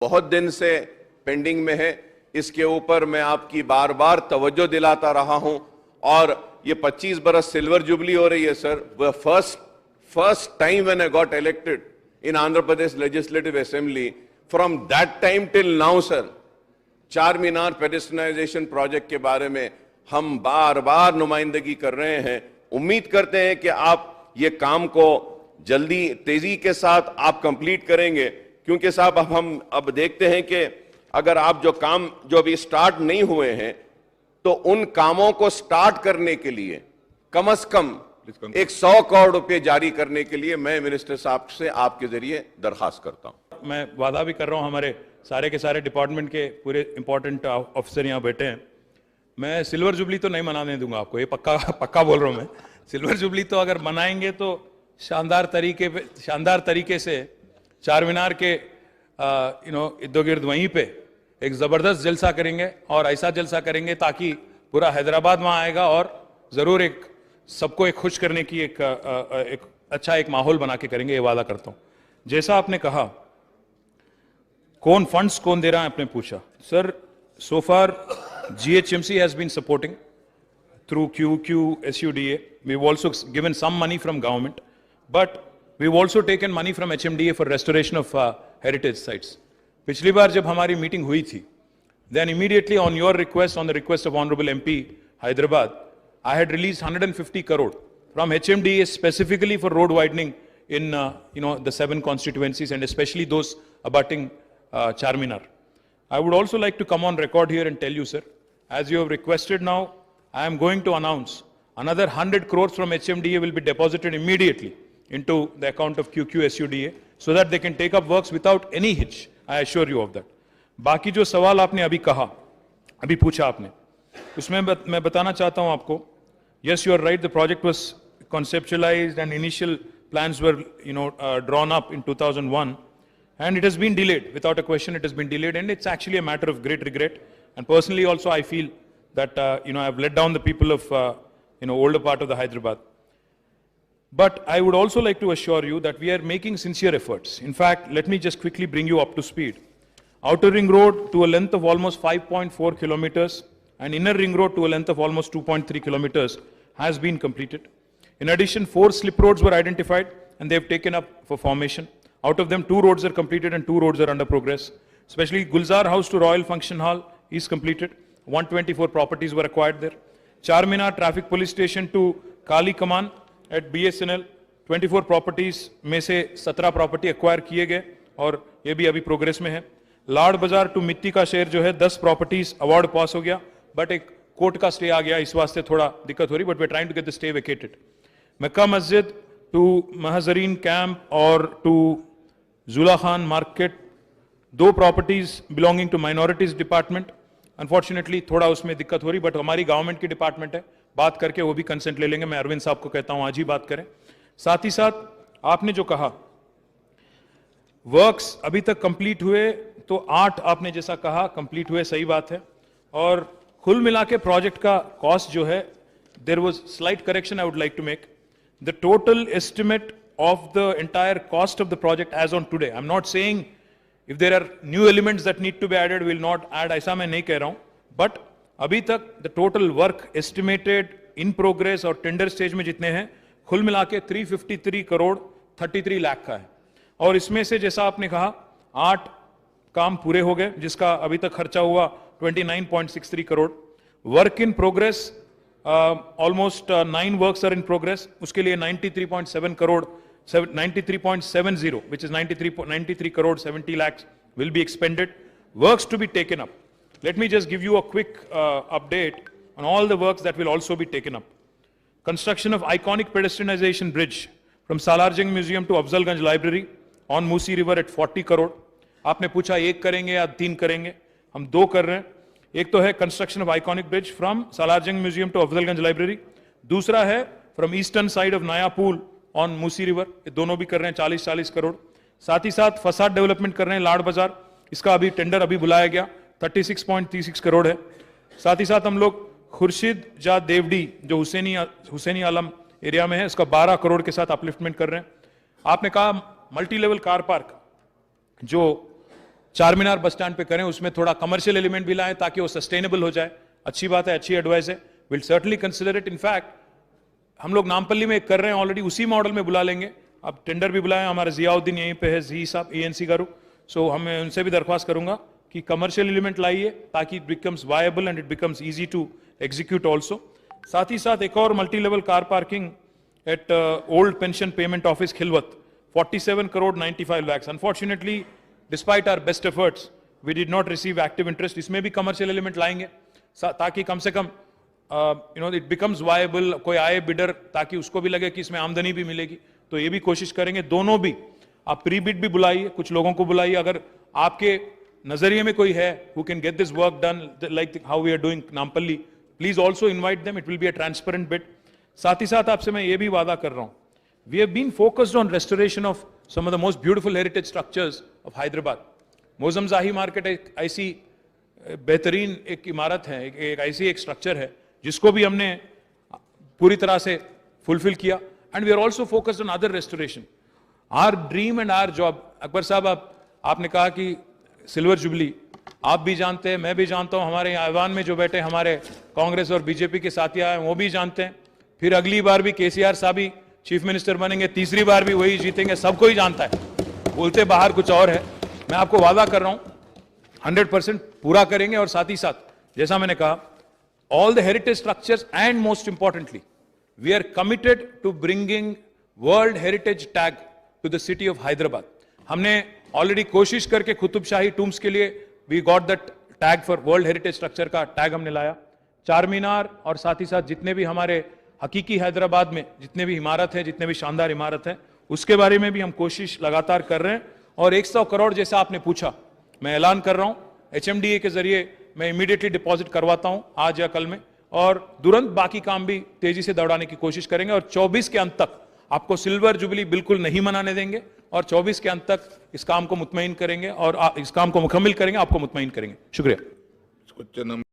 बहुत दिन से पेंडिंग में है। इसके ऊपर मैं आपकी बार बार तवज्जो दिलाता रहा हूं और ये 25 बरस सिल्वर जुबली हो रही है sir. First time when I got elected in Andhra Pradesh legislative assembly, from that time till now sir, चार मीनार पेडेस्ट्रियनाइजेशन प्रोजेक्ट के बारे में हम बार बार नुमाइंदगी कर रहे हैं। उम्मीद करते हैं कि आप ये काम को जल्दी तेजी के साथ आप कंप्लीट करेंगे, क्योंकि साहब अब देखते हैं कि अगर आप जो अभी स्टार्ट नहीं हुए हैं तो उन कामों को स्टार्ट करने के लिए कम से कम 100 करोड़ रुपए जारी करने के लिए मैं मिनिस्टर साहब से आपके जरिए दरखास्त करता हूं। मैं वादा भी कर रहा हूं, हमारे सारे के सारे डिपार्टमेंट के पूरे इंपॉर्टेंट ऑफिसर यहां बैठे हैं। मैं सिल्वर जुबली तो नहीं मनाने दूंगा आपको, ये पक्का बोल रहा हूं मैं। सिल्वर जुबली तो अगर मनाएंगे तो शानदार तरीके से चार मीनार के इर्द गिर्द वहीं पे एक जबरदस्त जलसा करेंगे, और ऐसा जलसा करेंगे ताकि पूरा हैदराबाद वहां आएगा, और जरूर सबको खुश करने की एक अच्छा माहौल बना के करेंगे, ये वादा करता हूं। जैसा आपने कहा फंड्स कौन दे रहा है, आपने पूछा sir. So far GHMC has been supporting through QQSUDA. We've also given some money from government, but we've also taken money from HMDA for restoration of heritage sites. पिछली बार जब हमारी मीटिंग हुई थी, then immediately on your request, on the request of Honorable MP Hyderabad, I had released 150 crore from HMDA specifically for road widening in the 7 constituencies, and especially those abutting Charminar. I would also like to come on record here and tell you, sir, as you have requested now, I am going to announce another 100 crores from HMDA will be deposited immediately into the account of QQSUDA so that they can take up works without any hitch. I assure you of that. बाकी जो सवाल आपने अभी पूछा आपने, उसमें मैं बताना चाहता हूं आपको, yes, you are right, the project was conceptualized and initial plans were drawn up in 2001, and it has been delayed. Without a question, it has been delayed, and it's actually a matter of great regret. And personally also I feel that I've let down the people of older part of the Hyderabad. But I would also like to assure you that we are making sincere efforts. In fact, let me just quickly bring you up to speed. Outer Ring Road to a length of almost 5.4 kilometers and Inner Ring Road to a length of almost 2.3 kilometers has been completed. In addition, 4 slip roads were identified and they have taken up for formation. Out of them, 2 roads are completed and 2 roads are under progress. Especially Gulzar House to Royal Function Hall is completed. 124 properties were acquired there. Charminar Traffic Police Station to Kali Kaman at BSNL, 24 properties में से 17 property acquire किए गए और ये भी अभी progress में है. लाड़ बाजार टू मिट्टी का शहर जो है 10 प्रॉपर्टीज अवार्ड पास हो गया, बट एक कोर्ट का स्टे आ गया, इस वास्ते थोड़ा दिक्कत हो रही, but we trying to get the stay vacated. Mecca Masjid to Muhajireen camp और टू जुला खान market, 2 properties belonging to minorities department. Unfortunately थोड़ा उसमें दिक्कत हो रही, बट हमारी गवर्नमेंट की डिपार्टमेंट है, बात करके वो भी कंसेंट ले लेंगे. मैं अरविंद साहब को कहता हूं आज ही बात करें. साथ ही साथ आपने जो कहा वर्क्स अभी तक कंप्लीट हुए, तो 8 आपने जैसा कहा कंप्लीट हुए, सही बात है. और कुल मिला के प्रोजेक्ट का कॉस्ट जो है, there was slight correction I would like to make. The total estimate of the entire cost of the project as on today, I am not saying if there are new elements that need to be added will not add, ऐसा मैं नहीं कह रहा हूं, but अभी तक the total work estimated in progress और tender stage में जितने हैं, कुल मिला के 353 करोड़ 33 लाख का है. और इसमें से जैसा आपने कहा 8 काम पूरे हो गए, जिसका अभी तक खर्चा हुआ 29.63 crore. Work in progress almost 9 works are in progress, उसके लिए 93.7 crore 93.70 which is 93 crore 70 lakhs will be expended. Works to be taken up. Let me just give you a quick update on all the works that will also be taken up. Construction of iconic pedestrianization bridge from Salarjung Museum to Afzalganj Library on Musi River at 40 crore. आपने पूछा 1 करेंगे या 3 करेंगे, हम 2 कर रहे हैं. एक तो है construction of iconic bridge from Salarjung museum to Afzalgunj library, दूसरा है फ्रॉम ईस्टर्न साइड ऑफ नया पुल ऑन मूसी रिवर, ये दोनों भी कर रहे हैं 40-40 करोड़. साथ ही साथ फसाद डेवलपमेंट कर रहे हैं लाड़ बाजार, इसका अभी टेंडर अभी बुलाया गया, 36.36 करोड़ है. साथ ही साथ हम लोग खुर्शीद जा देवडी जो हुसैनी आलम एरिया में है, इसका 12 करोड़ के साथ अपलिफ्टमेंट कर रहे हैं. आपने कहा मल्टी लेवल कार पार्क जो चार मीनार बस स्टैंड पे करें, उसमें थोड़ा कमर्शियल एलिमेंट भी लाएं ताकि वो सस्टेनेबल हो जाए। अच्छी बात है, अच्छी एडवाइस है, will certainly consider it. In fact हम लोग नामपल्ली में एक कर रहे हैं ऑलरेडी, उसी मॉडल में बुला लेंगे। अब टेंडर भी बुलाएं, हमारे जियाउद्दीन यहीं पे है, जी साहब एएनसी गारू। सो हमें उनसे भी दरख्वास्त करूंगा कि कमर्शियल एलिमेंट लाइए ताकि it becomes viable and it becomes easy to execute also. साथ ही साथ एक और multi level car parking at old pension payment office Khilwat, 47 crore 95 lakhs। Unfortunately despite our best efforts we did not receive active interest. इसमें भी commercial element लाएंगे ताकि कम से कम इट बिकम्स वायबल, कोई आए बिडर ताकि उसको भी लगे कि इसमें आमदनी भी मिलेगी, तो ये भी कोशिश करेंगे। दोनों भी आप प्री बिड भी बुलाइए, कुछ लोगों को बुलाइए, अगर आपके नजरिए में कोई है who can get this work done like how we are doing Nampalli, please also invite them, it will be a transparent bid। साथ ही साथ आपसे मैं ये भी वादा कर रहा हूं, we have been focused on restoration of some of the most beautiful heritage structures of Hyderabad। मोजम जाही मार्केट एक ऐसी बेहतरीन एक इमारत है, एक ऐसी एक स्ट्रक्चर है जिसको भी हमने पूरी तरह से फुलफिल किया, and we are also focused on other restoration. Our dream and our job. Akbar sahab, आपने कहा कि सिल्वर जुबली, आप भी जानते हैं, मैं भी जानता हूं, हमारे ऐवान में जो बैठे हमारे कांग्रेस और बीजेपी के साथियां हैं वो भी जानते हैं। फिर अगली बार भी केसीआर साहब ही चीफ मिनिस्टर बनेंगे, तीसरी बार भी वही जीतेंगे, सबको ही जानता है, बोलते बाहर कुछ और है। मैं आपको वादा कर रहा हूं 100% पूरा करेंगे। और साथ ही साथ जैसा मैंने कहा, all the heritage structures, and most importantly we are committed to bringing world heritage tag to the city of Hyderabad। हमने ऑलरेडी कोशिश करके कुतुब शाही टूम्स के लिए we got that tag for world heritage structure का टैग हमने लाया। चार मीनार और साथ ही साथ जितने भी हमारे हकीकी हैदराबाद में जितने भी इमारत है, जितने भी शानदार इमारत है, उसके बारे में भी हम कोशिश लगातार कर रहे हैं। और 100 करोड़ जैसा आपने पूछा, मैं ऐलान कर रहा हूं HMDA के जरिए मैं इमीडिएटली डिपॉजिट करवाता हूं आज या कल में, और तुरंत बाकी काम भी तेजी से दौड़ाने की कोशिश करेंगे। और 24 के अंत तक आपको सिल्वर जुबली बिल्कुल नहीं मनाने देंगे, और 24 के अंत तक इस काम को मुतमईन करेंगे और इस काम को मुकम्मल करेंगे, आपको मुतमईन करेंगे। शुक्रिया।